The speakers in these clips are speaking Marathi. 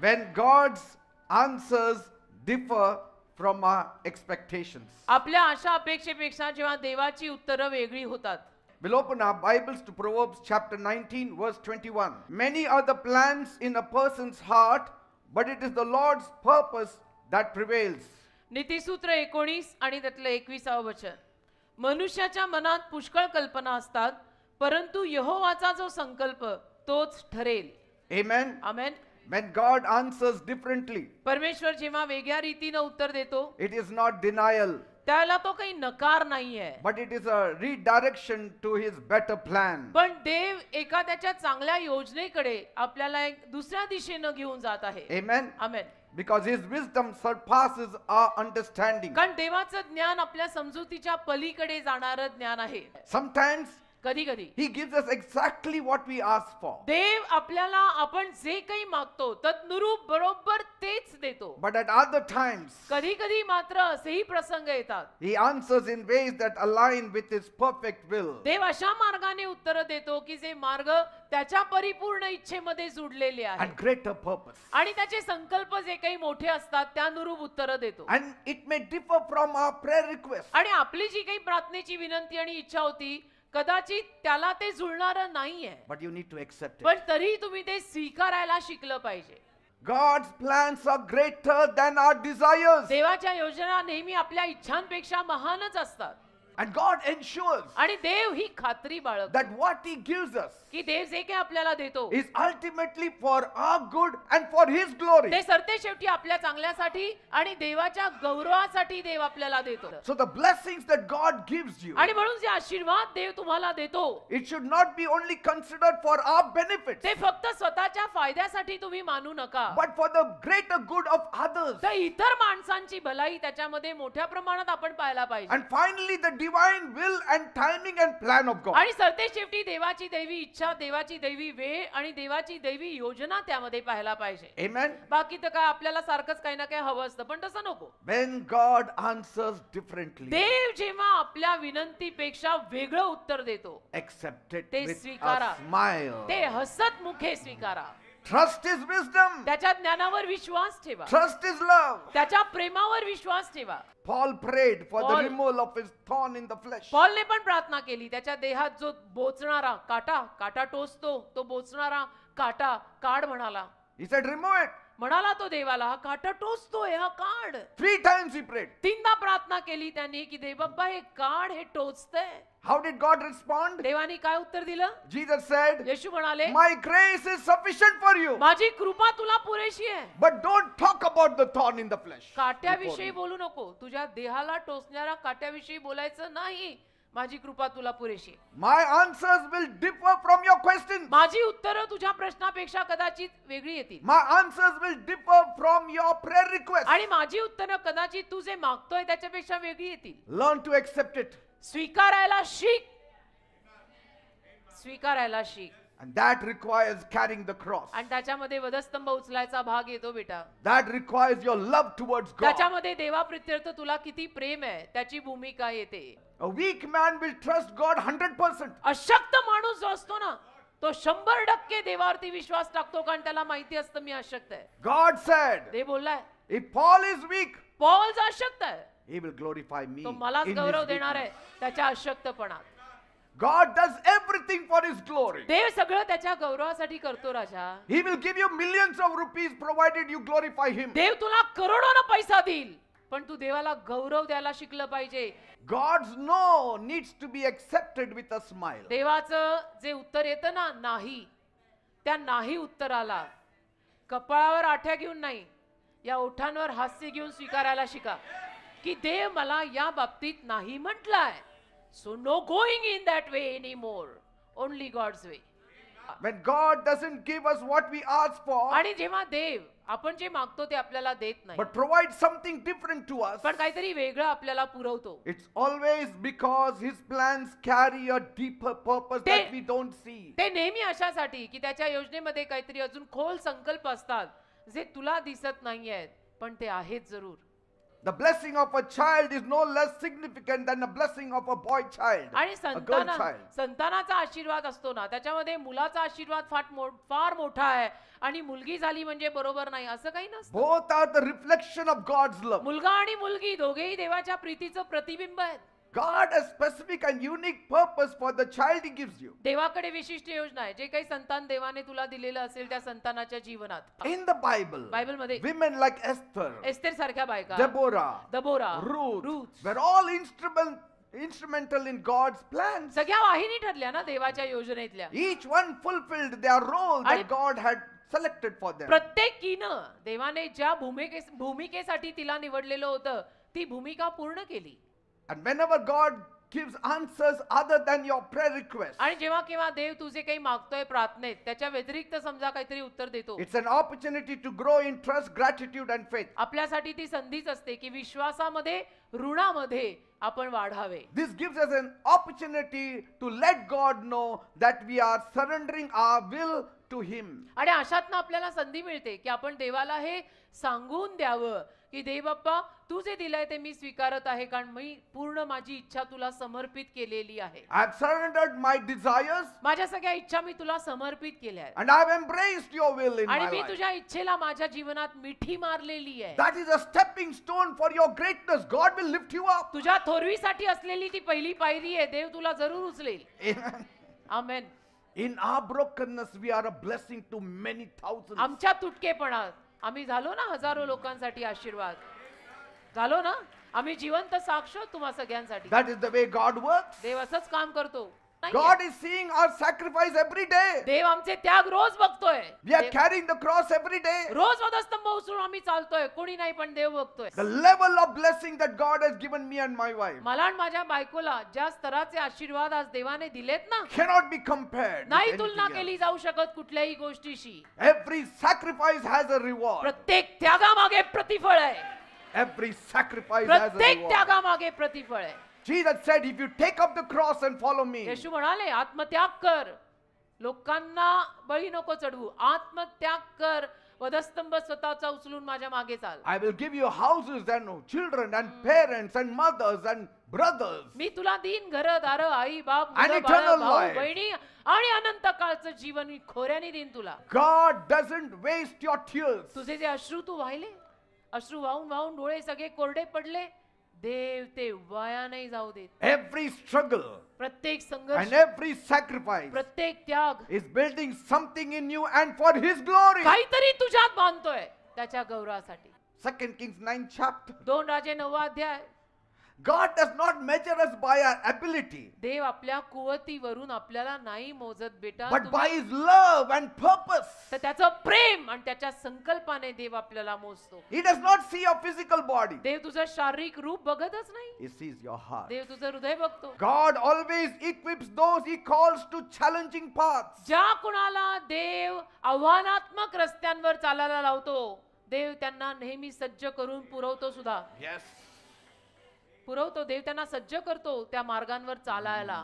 When God's answers differ from our expectations. आपल्या आशा अपेक्षेपेक्षा जेव्हा देवाची उत्तरं वेगळी होतात. We'll open our Bibles to Proverbs chapter 19 verse 21. Many are the plans in a person's heart, but it is the Lord's purpose that prevails. नीतिसूत्र 19 आणि त्यातलं 21वे वचन. मनुष्याच्या मनात पुष्कळ कल्पना असतात, परंतु यहोवाचा जो संकल्प तोच ठरेल. Amen. Amen. When God answers differently, परमेश्वर जेव्हा वेगळ्या रीतीने उत्तर देतो, it is not denial, त्याला तो काही नकार नाहीये, but it is a redirection to his better plan. पण देव एका त्याच्या चांगल्या योजनेकडे आपल्याला एक दुसऱ्या दिशेने घेऊन जात आहे. Amen. Amen. Because his wisdom surpasses our understanding. कारण देवाचं ज्ञान आपल्या समजुतीच्या पलीकडे जाणारं ज्ञान आहे. Sometimes कधी कधी he gives us exactly what we ask for. देव आपल्याला आपण जे काही मागतो तद्नुरूप बरोबर तेच देतो. But at other times, कधी कधी मात्र असेही प्रसंग येतात. he answers in ways that align with his perfect will. देव अशा मार्गाने उत्तर देतो की जे मार्ग त्याच्या परिपूर्ण इच्छेमध्ये जुडलेले आहेत And greater purpose. आणि त्याचे संकल्प जे काही मोठे असतात त्यानुरूप उत्तर देतो. And it may differ from our prayer request. आणि आपली जी काही प्रार्थनेची विनंती आणि इच्छा होती कदाचित त्याला ते जुळणारं नाहीये, But you need to accept it. पण तरी तुम्ही ते स्वीकारायला शिकलं पाहिजे. God's plans are greater than our desires. देवाच्या योजना नेहमी आपल्या इच्छांपेक्षा महानच असतात. And God ensures आणि देव ही खात्री बाळगतो that what he gives us की देव जे काही आपल्याला देतो is ultimately for our good and for his glory. ते सरते शेवटी आपल्या चांगल्यासाठी आणि देवाच्या गौरवासाठी देव आपल्याला देतो. So the blessings that God gives you, आणि म्हणून जे आशीर्वाद देव तुम्हाला देतो it should not be only considered for our benefits, ते फक्त स्वतःच्या फायद्यासाठी तुम्ही मानू नका, but for the greater good of others. तर इतर माणसांची भलाई त्याच्यामध्ये मोठ्या प्रमाणात आपण पाहायला पाहिजे. And finally the divine will and timing and plan of God. आणि सरते शेवटी देवाची दैवी इच्छा, देवाची दैवी वेळ आणि देवाची दैवी योजना त्यामध्ये पाहायला पाहिजे. Amen. बाकी तर काय आपल्याला सारखंच काही ना काही हवं असतं, पण तसं नको. When God answers differently, देव जेव्हा आपल्या विनंतीपेक्षा वेगळं उत्तर देतो accept it ते with स्वीकारा. a smile. ते हसत मुखे स्वीकारा. Trust his wisdom. त्याच्या ज्ञानावर विश्वास ठेवा, Trust his love. त्याच्या प्रेमावर विश्वास ठेवा. Paul prayed for the Paul- removal of his thorn in the flesh. पॉलने पण प्रार्थना केली, त्याच्या देहात जो बोचणारा काटा टोचतो, तो बोचणारा काटा काढ म्हणाला. He said, remove it. म्हणाला तो देवाला, हा काटा टोचतोय, हा काढ. 3 times he prayed. 3दा प्रार्थना केली त्यांनी की देव बाप्पा हे काढ, हे टोचतंय. How did God respond? देवाने काय उत्तर दिलं? Jesus said, येशू म्हणाले, my grace is sufficient for you. माझी कृपा तुला पुरेशी आहे. But don't talk about the thorn in the flesh. काट्याविषयी बोलू नको, तुझ्या देहाला टोचणाऱ्या काट्याविषयी बोलायचं नाही. माझी कृपा तुला पुरेशी आहे. My answers will differ from your questions. माझी उत्तरं तुझ्या प्रश्नापेक्षा कदाचित वेगळी येतील. My answers will differ from your prayer requests. आणि माझी उत्तरं कदाचित तू जे मागतोय त्याच्यापेक्षा वेगळी येतील. Learn to accept it. स्वीकारायला शिक. स्वीकारायला शिक. And that requires carrying the cross. आणि त्याच्यामध्ये वधस्तंभ उचलायचा भाग येतो बेटा. That requires your love towards God. त्याच्यामध्ये देवाप्रित्यर्थ तुला किती प्रेम आहे त्याची भूमिका येते. A weak man will trust God 100%. अशक्त माणूस जो असतो ना तो 100% देवावरती विश्वास टाकतो, कारण त्याला माहिती असतं मी अशक्त आहे. God said, देव बोललाय, if Paul is weak, Paul जो अशक्त आहे he will glorify me. तो मलाच in गौरव his देणार weakness. आहे त्याच्या अशक्तपणात. God does everything for his glory. देव सगळं त्याच्या गौरवासाठी करतो राजा. He will give you millions of rupees provided you glorify him. देव तुला करोडोनं पैसा देईल, पण तू देवाला गौरव द्यायला शिकलं पाहिजे. God's no needs to be accepted with a smile. देवाचं जे उत्तर येतं ना नाही, त्या नाही उत्तराला कपाळावर आठ्या घेऊन नाही, या ओठांवर हास्य घेऊन स्वीकारायला शिका की देव मला या बाबतीत नाही म्हटलाय. So no going in that way anymore. Only God's way. When God doesn't give us what we ask for, आणि जेव्हा देव आपण जे मागतो ते आपल्याला देत नाही, but provides something different to us, पण काहीतरी वेगळं आपल्याला पुरवतो, it's always because his plans carry a deeper purpose ते- that we don't see. ते नेहमी अशासाठी की त्याच्या योजनेमध्ये काहीतरी अजून खोल संकल्प असतात जे तुला दिसत नाहीयेत, पण ते आहेत जरूर. The blessing of a child is no less significant than the blessing of a boy child, आणि a girl child. संतानाचा आशीर्वाद असतो ना, त्याच्यामध्ये मुलाचा आशीर्वाद फार मोठा आहे आणि मुलगी झाली म्हणजे बरोबर नाही असं काही नसतं. Both are the reflection of God's love. मुलगा आणि मुलगी दोघेही देवाच्या प्रीतीचं प्रतिबिंब आहेत. God has specific and unique purpose for the child He gives you. देवाकडे विशिष्ट योजना आहे. जे काही संतान देवाने तुला दिलेलं असेल त्या संतानाच्या जीवनात. In the Bible, बायबलमध्ये women like Esther, एस्तेर सारख्या बायका, Deborah, Ruth were all instrumental in God's plans. सगळ्या वाहिनी ठरल्या ना देवाच्या योजनेतल्या. Each one fulfilled their role that God had selected for them. प्रत्येकीनं देवाने ज्या भूमिकेसाठी तिला निवडलेलं होतं ती भूमिका पूर्ण केली. And whenever God gives answers other than your prayer request, आणि जेव्हा केव्हा देव तुझे काही मागतोय प्रार्थनेत त्याच्या व्यतिरिक्त समजा काहीतरी उत्तर देतो, it's an opportunity to grow in trust, gratitude and faith. आपल्यासाठी ती संधीच असते की विश्वासामध्ये ऋणामध्ये आपण वाढावे. This gives us an opportunity to let God know that we are surrendering our will to Him. आणि अशातनं आपल्याला संधी मिळते की आपण देवाला हे सांगून द्यावं की देव बाप्पा तू जे दिलंय ते मी स्वीकारत आहे, कारण मी पूर्ण माझी इच्छा तुला समर्पित केलेली आहे. I have surrendered my desires माझ्या सगळ्या इच्छा मी तुला समर्पित केल्या आहेत and I have embraced your will in my आणि मी life. तुझ्या इच्छेला माझ्या जीवनात मिठी मारलेली आहे. That is a stepping stone for your greatness. God will lift you up. तुझ्या थोरवीसाठी असलेली ती पहिली पायरी आहे. देव तुला जरूर उचलेल. Amen. Amen. In our brokenness, we are a blessing to many thousands. आमच्या तुटकेपणात आम्ही झालो ना हजारो लोकांसाठी आशीर्वाद झालो ना. आम्ही जिवंत साक्ष तुम्हा सगळ्यांसाठी. That is the way God works. देव असंच काम करतो. God is seeing our sacrifice every day. देव आमचे त्याग रोज बघतोय. We are carrying the cross every day. रोज वधस्तंभ उचलून आम्ही चालतोय. कोणी नाही पण देव बघतोय. The level of blessing that God has given me and my wife मला आणि माझ्या बायकोला ज्या स्तराचे आशीर्वाद आज देवाने दिलेत ना, cannot be compared. नाही तुलना केली जाऊ शकत कुठल्याही गोष्टीशी. Every sacrifice has a reward. प्रत्येक त्यागामागे प्रतिफळ आहे. Every sacrifice has a प्रत्येक reward. त्यागामागे प्रतिफळ आहे. Jesus said, if you take up the cross and follow me, येशू म्हणाले आत्मत्याग कर, लोकांना बळी नको चढवू, आत्मत्याग कर, वधस्तंभ स्वतःचा उचलून माझ्या मागे चाल. I will give you houses and children and parents and mothers and brothers. मी तुला दिन घर दार आई बाप And मुलं, eternal बाळ, भाऊ life. बहिणी आणि अनंत काळचं जीवन मी खोऱ्याने देईन तुला. God doesn't waste your tears. तुझे जे अश्रू तू वाहिले, अश्रू वाहून वाहून डोळे सगळे कोरडे पडले, देव ते वाया नाही जाऊ देत. Every struggle प्रत्येक संघर्ष and every sacrifice प्रत्येक त्याग is building something in you and for His glory. काहीतरी तुझ्यात बांधतोय त्याच्या गौरवासाठी. 2 Kings 9 chapter. 2 राजे 9 अध्याय. God does not measure us by our ability, देव आपल्या कुवतीवरून आपल्याला नाही मोजत बेटा, but by His love and purpose. तर त्याचं प्रेम आणि त्याच्या संकल्पाने देव आपल्याला मोजतो. He does not see your physical body. देव तुझं शारीरिक रूप बघतच नाही, He sees your heart. देव तुझं हृदय बघतो. God always equips those He calls to challenging paths. ज्या कुणाला देव आव्हानात्मक रस्त्यांवर चालायला लावतो, देव त्यांना नेहमी सज्ज करून पुरवतो सुद्धा. Yes. पुरवतो, देव त्यांना सज्ज करतो त्या मार्गांवर चालायला.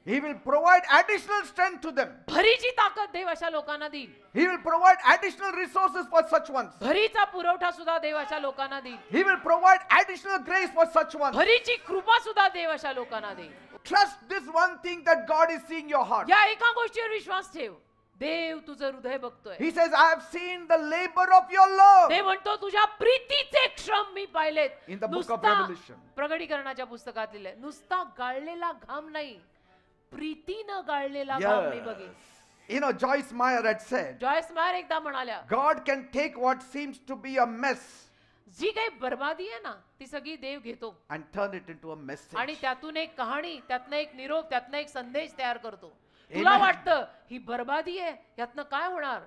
He will provide additional strength to them. भरीची ताकद देव अशा लोकांना देईल. He will provide additional resources for such ones. भरीचा पुरवठा सुद्धा देव अशा लोकांना देईल. He will provide additional grace for such ones. भरीची कृपा सुद्धा देव अशा लोकांना देईल. Trust this one thing that God is seeing your heart. या एका गोष्टीवर विश्वास ठेव, देव तुझं हृदय बघतोय. He says, I have seen the labor of your love. देव म्हणतो तुझ्या प्रीतीचे श्रम मी पाहिलेत. In the book of नुसता Revelation. प्रकटीकरणाच्या पुस्तकात लिहिलंय, नुसता गाळलेला घाम नाही, प्रीतीनं गाळलेला घाम मी बघेन. You know, Joyce Meyer had said, Joyce Meyer एकदा म्हणाल्या, God can take what seems to be a mess जी काही बर्बादी आहे ना ती सगळी देव घेतो and turn it into a message. आणि त्यातून एक कहाणी, त्यातनं एक निरोप, त्यातनं एक संदेश तयार करतो. तुला वाटतं ही बर्बादी आहे, यातनं काय होणार?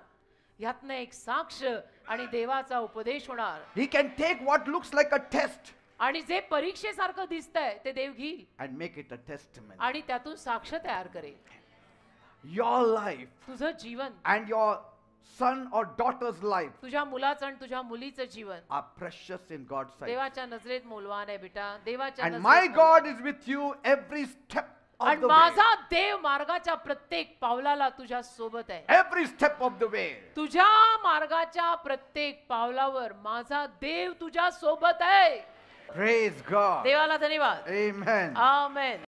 यातनं एक साक्ष आणि देवाचा उपदेश होणार. He can take what looks like a test आणि जे परीक्षेसारखं दिसतंय ते देव घेईल and make it a testimony. आणि त्यातून साक्ष तयार करेल. Your life तुझं जीवन, and your son or daughter's life तुझ्या मुलाचं आणि तुझ्या मुलीचं जीवन are precious in God's sight. देवाच्या नजरेत मौल्यवान आहे बेटा. देवाच्या And नजरेत my मौल्यवान God आहे. is with you every step of आणि the way. माझा देव मार्गाच्या प्रत्येक पावलाला तुझ्या सोबत आहे. Every step of the way. तुझ्या मार्गाच्या प्रत्येक पावलावर माझा देव तुझ्या सोबत आहे. Praise God. देवाला धन्यवाद. Amen. आमेन.